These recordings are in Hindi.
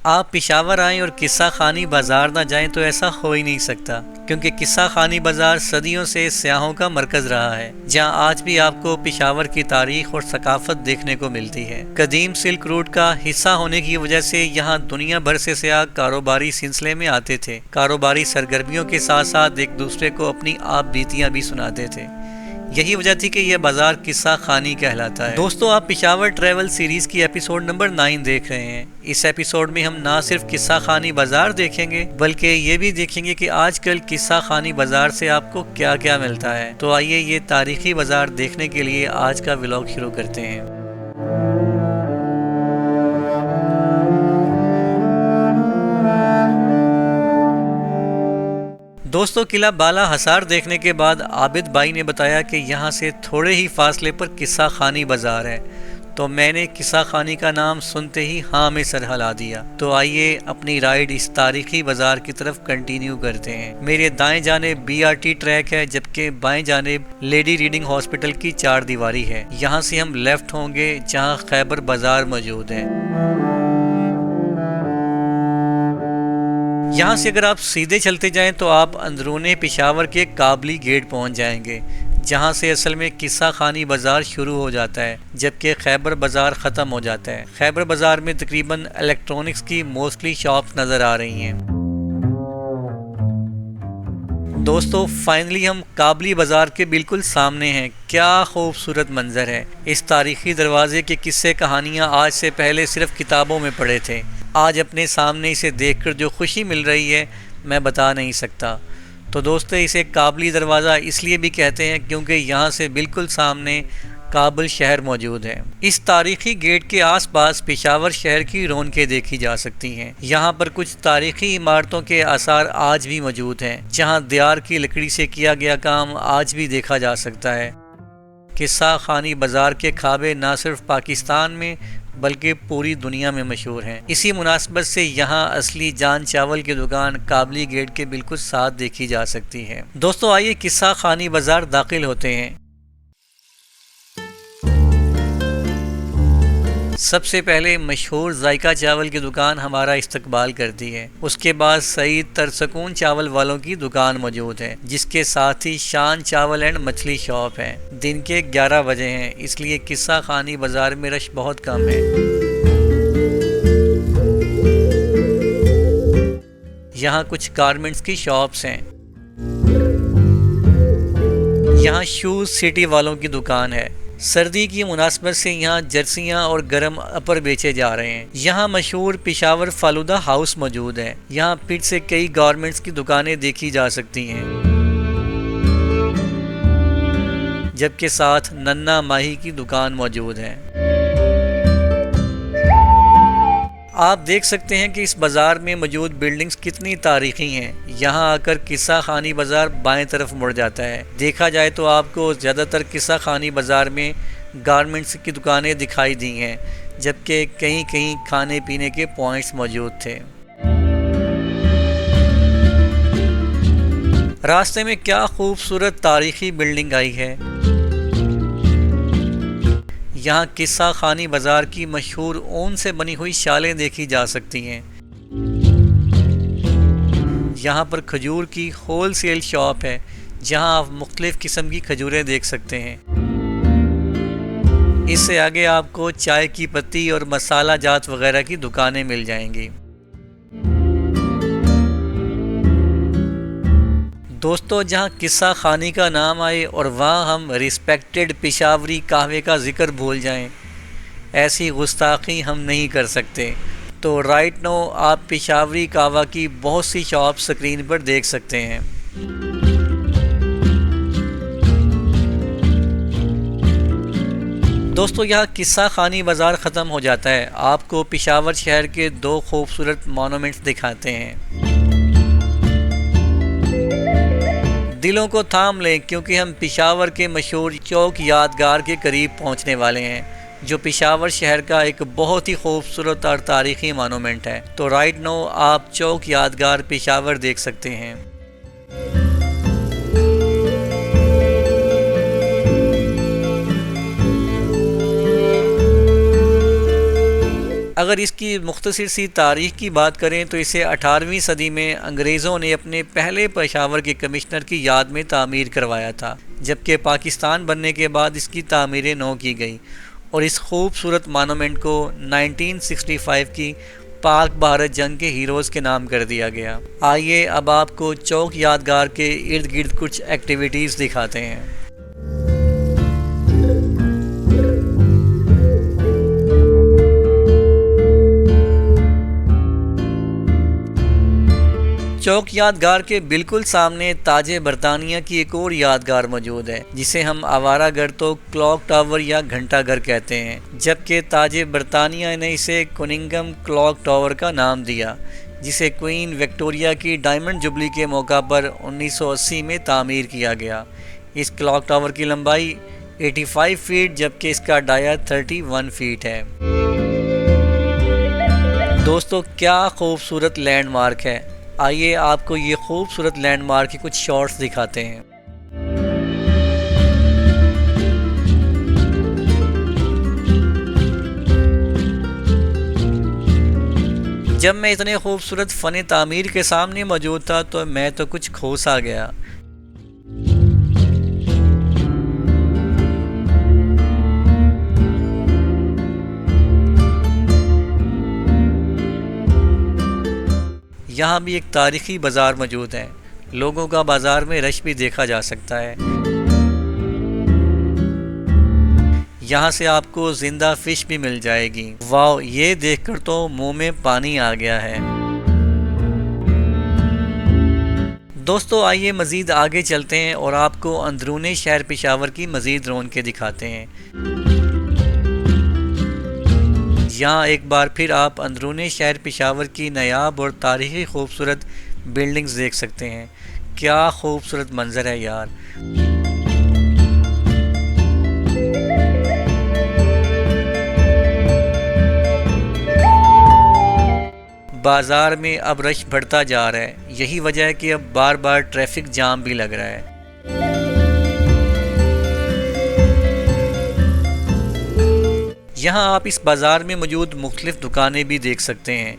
आप पेशावर आएं और किस्सा खानी बाजार ना जाएं तो ऐसा हो ही नहीं सकता, क्योंकि किस्सा खानी बाजार सदियों से सयाहों का मरकज रहा है, जहां आज भी आपको पेशावर की तारीख और सकाफत देखने को मिलती है। कदीम सिल्क रूट का हिस्सा होने की वजह से यहां दुनिया भर से सयाह कारोबारी सिलसिले में आते थे। कारोबारी सरगर्मियों के साथ साथ एक दूसरे को अपनी आप बीतियां भी सुनाते थे। यही वजह थी कि यह बाजार किस्सा खानी कहलाता है। दोस्तों, आप पेशावर ट्रैवल सीरीज की एपिसोड नंबर 9 देख रहे हैं। इस एपिसोड में हम ना सिर्फ किस्सा खानी बाजार देखेंगे, बल्कि ये भी देखेंगे कि आजकल किस्सा खानी बाजार से आपको क्या क्या मिलता है। तो आइए ये तारीखी बाजार देखने के लिए आज का व्लॉग शुरू करते हैं। दोस्तों, किला बाला हसार देखने के बाद आबिद भाई ने बताया कि यहाँ से थोड़े ही फासले पर किस्सा खानी बाजार है, तो मैंने किस्सा खानी का नाम सुनते ही हाँ में सर हिला दिया। तो आइए अपनी राइड इस तारीखी बाजार की तरफ कंटिन्यू करते हैं। मेरे दाएं जानिब BRT ट्रैक है, जबकि बाएं जानिब लेडी रीडिंग हॉस्पिटल की 4 दीवारी है। यहाँ से हम लेफ्ट होंगे जहाँ खैबर बाजार मौजूद है। यहाँ से अगर आप सीधे चलते जाएं तो आप अंदरूने पेशावर के काबली गेट पहुँच जाएंगे, जहाँ से असल में किस्सा खानी बाजार शुरू हो जाता है, जबकि खैबर बाजार ख़त्म हो जाता है। खैबर बाजार में तकरीबन इलेक्ट्रॉनिक्स की मोस्टली शॉप्स नज़र आ रही हैं। दोस्तों, फाइनली हम काबली बाजार के बिल्कुल सामने हैं। क्या खूबसूरत मंजर है। इस तारीखी दरवाजे के किस्से कहानियाँ आज से पहले सिर्फ किताबों में पढ़े थे। आज अपने सामने इसे देखकर जो खुशी मिल रही है मैं बता नहीं सकता। तो दोस्तों, इसे काबली दरवाज़ा इसलिए भी कहते हैं क्योंकि यहाँ से बिल्कुल सामने काबुल शहर मौजूद है। इस तारीखी गेट के आसपास पेशावर शहर की रौनकें देखी जा सकती हैं। यहाँ पर कुछ तारीखी इमारतों के आसार आज भी मौजूद हैं, जहाँ दियार की लकड़ी से किया गया काम आज भी देखा जा सकता है। किस्सा खानी बाजार के खाबे न सिर्फ पाकिस्तान में बल्कि पूरी दुनिया में मशहूर हैं। इसी मुनासबत से यहाँ असली जान चावल की दुकान काबली गेट के बिल्कुल साथ देखी जा सकती है। दोस्तों, आइए किस्सा खानी बाजार दाखिल होते हैं। सबसे पहले मशहूर जायका चावल की दुकान हमारा इस्तकबाल करती है। उसके बाद सईद तरसकून चावल वालों की दुकान मौजूद है, जिसके साथ ही शान चावल एंड मछली शॉप है। दिन के 11 बजे हैं, इसलिए किस्सा खानी बाजार में रश बहुत कम है। यहाँ कुछ गारमेंट्स की शॉप्स हैं। यहाँ शूज सिटी वालों की दुकान है। सर्दी की मुनासबत से यहाँ जर्सियाँ और गर्म अपर बेचे जा रहे हैं। यहाँ मशहूर पेशावर फालूदा हाउस मौजूद है। यहाँ फिर से कई गारमेंट्स की दुकानें देखी जा सकती हैं, जबकि साथ नन्ना माही की दुकान मौजूद है। आप देख सकते हैं कि इस बाजार में मौजूद बिल्डिंग्स कितनी तारीखी हैं। यहाँ आकर किस्सा खानी बाजार बाएं तरफ मुड़ जाता है। देखा जाए तो आपको ज़्यादातर किस्सा खानी बाजार में गारमेंट्स की दुकानें दिखाई दी हैं, जबकि कहीं कहीं खाने पीने के पॉइंट्स मौजूद थे। रास्ते में क्या खूबसूरत तारीखी बिल्डिंग आई है। यहाँ किस्सा खानी बाजार की मशहूर ऊन से बनी हुई शालें देखी जा सकती हैं। यहाँ पर खजूर की होल सेल शॉप है, जहाँ आप मुख्तलिफ किस्म की खजूरें देख सकते हैं। इससे आगे आपको चाय की पत्ती और मसाला जात वगैरह की दुकानें मिल जाएंगी। दोस्तों, जहाँ किस्सा खानी का नाम आए और वहाँ हम रिस्पेक्टेड पेशावरी कहवे का जिक्र भूल जाएं, ऐसी गुस्ताखी हम नहीं कर सकते। तो राइट नो आप पेशावरी कहवा की बहुत सी शॉप स्क्रीन पर देख सकते हैं। दोस्तों, यहाँ किस्सा खानी बाजार ख़त्म हो जाता है। आपको पेशावर शहर के 2 खूबसूरत मॉन्यूमेंट्स दिखाते हैं। दिलों को थाम लें, क्योंकि हम पेशावर के मशहूर चौक यादगार के करीब पहुंचने वाले हैं, जो पेशावर शहर का एक बहुत ही खूबसूरत और तारीखी मॉन्यूमेंट है। तो राइट नो आप चौक यादगार पेशावर देख सकते हैं। अगर इसकी मुख्तसर सी तारीख़ की बात करें तो इसे 18वीं सदी में अंग्रेज़ों ने अपने पहले पेशावर के कमिश्नर की याद में तामीर करवाया था, जबकि पाकिस्तान बनने के बाद इसकी तामीर नौ की गई और इस खूबसूरत मानूमेंट को 1965 की पाक भारत जंग के हीरोज़ के नाम कर दिया गया। आइए अब आपको चौक यादगार के इर्द गिर्द कुछ एक्टिविटीज़ दिखाते हैं। चौक यादगार के बिल्कुल सामने ताजे बरतानिया की एक और यादगार मौजूद है, जिसे हम आवारा घर तो क्लॉक टावर या घंटा घर कहते हैं, जबकि ताजे बरतानिया ने इसे कुनिंगम क्लॉक टावर का नाम दिया, जिसे क्वीन विक्टोरिया की डायमंड जुबली के मौका पर 1980 में तामीर किया गया। इस क्लॉक टावर की लंबाई 85 फीट जबकि इसका डाया 31 फीट है। दोस्तों, क्या खूबसूरत लैंडमार्क है। आइए आपको ये खूबसूरत लैंडमार्क के कुछ शॉट्स दिखाते हैं। जब मैं इतने खूबसूरत फ़न तामीर के सामने मौजूद था तो मैं तो कुछ खो सा गया। यहाँ भी एक तारीख़ी बाज़ार मौजूद है। लोगों का बाज़ार में रश भी देखा जा सकता है। यहाँ से आपको ज़िंदा फ़िश भी मिल जाएगी। वाह, ये देखकर तो मुंह में पानी आ गया है। दोस्तों, आइए मज़ीद आगे चलते हैं और आपको अंदरूनी शहर पेशावर की मज़ीद रौनकें दिखाते हैं। यहाँ एक बार फिर आप अंदरूनी शहर पेशावर की नायाब और तारीख़ी खूबसूरत बिल्डिंग्स देख सकते हैं। क्या खूबसूरत मंजर है यार। बाज़ार में अब रश बढ़ता जा रहा है। यही वजह है कि अब बार बार ट्रैफिक जाम भी लग रहा है। यहाँ आप इस बाज़ार में मौजूद मुख्तलिफ दुकानें भी देख सकते हैं।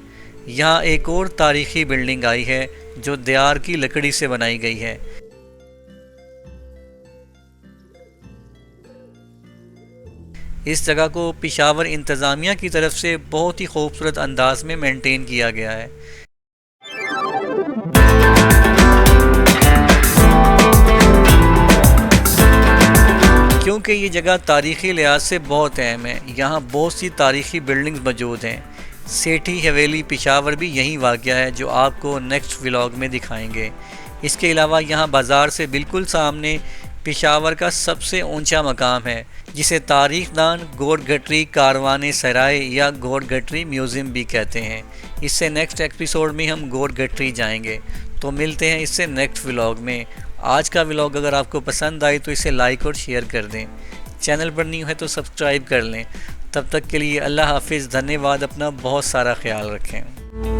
यहाँ एक और तारीख़ी बिल्डिंग आई है जो देयार की लकड़ी से बनाई गई है। इस जगह को पेशावर इंतज़ामिया की तरफ से बहुत ही खूबसूरत अंदाज में मेंटेन किया गया है। क्योंकि ये जगह तारीख़ी लिहाज से बहुत अहम है। यहाँ बहुत सी तारीख़ी बिल्डिंग्स मौजूद हैं। सेठी हवेली पेशावर भी यहीं वाक़या है, जो आपको नेक्स्ट व्लॉग में दिखाएंगे। इसके अलावा यहाँ बाज़ार से बिल्कुल सामने पेशावर का सबसे ऊंचा मकाम है, जिसे तारीख़दान गोडगट्टी कारवाने सराय या गोडगट्टी म्यूज़ियम भी कहते हैं। इससे नेक्स्ट एपिसोड में हम गोडगट्टी जाएंगे। तो मिलते हैं इससे नेक्स्ट व्लॉग में। आज का व्लॉग अगर आपको पसंद आए तो इसे लाइक और शेयर कर दें। चैनल पर न्यू है तो सब्सक्राइब कर लें। तब तक के लिए अल्लाह हाफिज़। धन्यवाद। अपना बहुत सारा ख्याल रखें।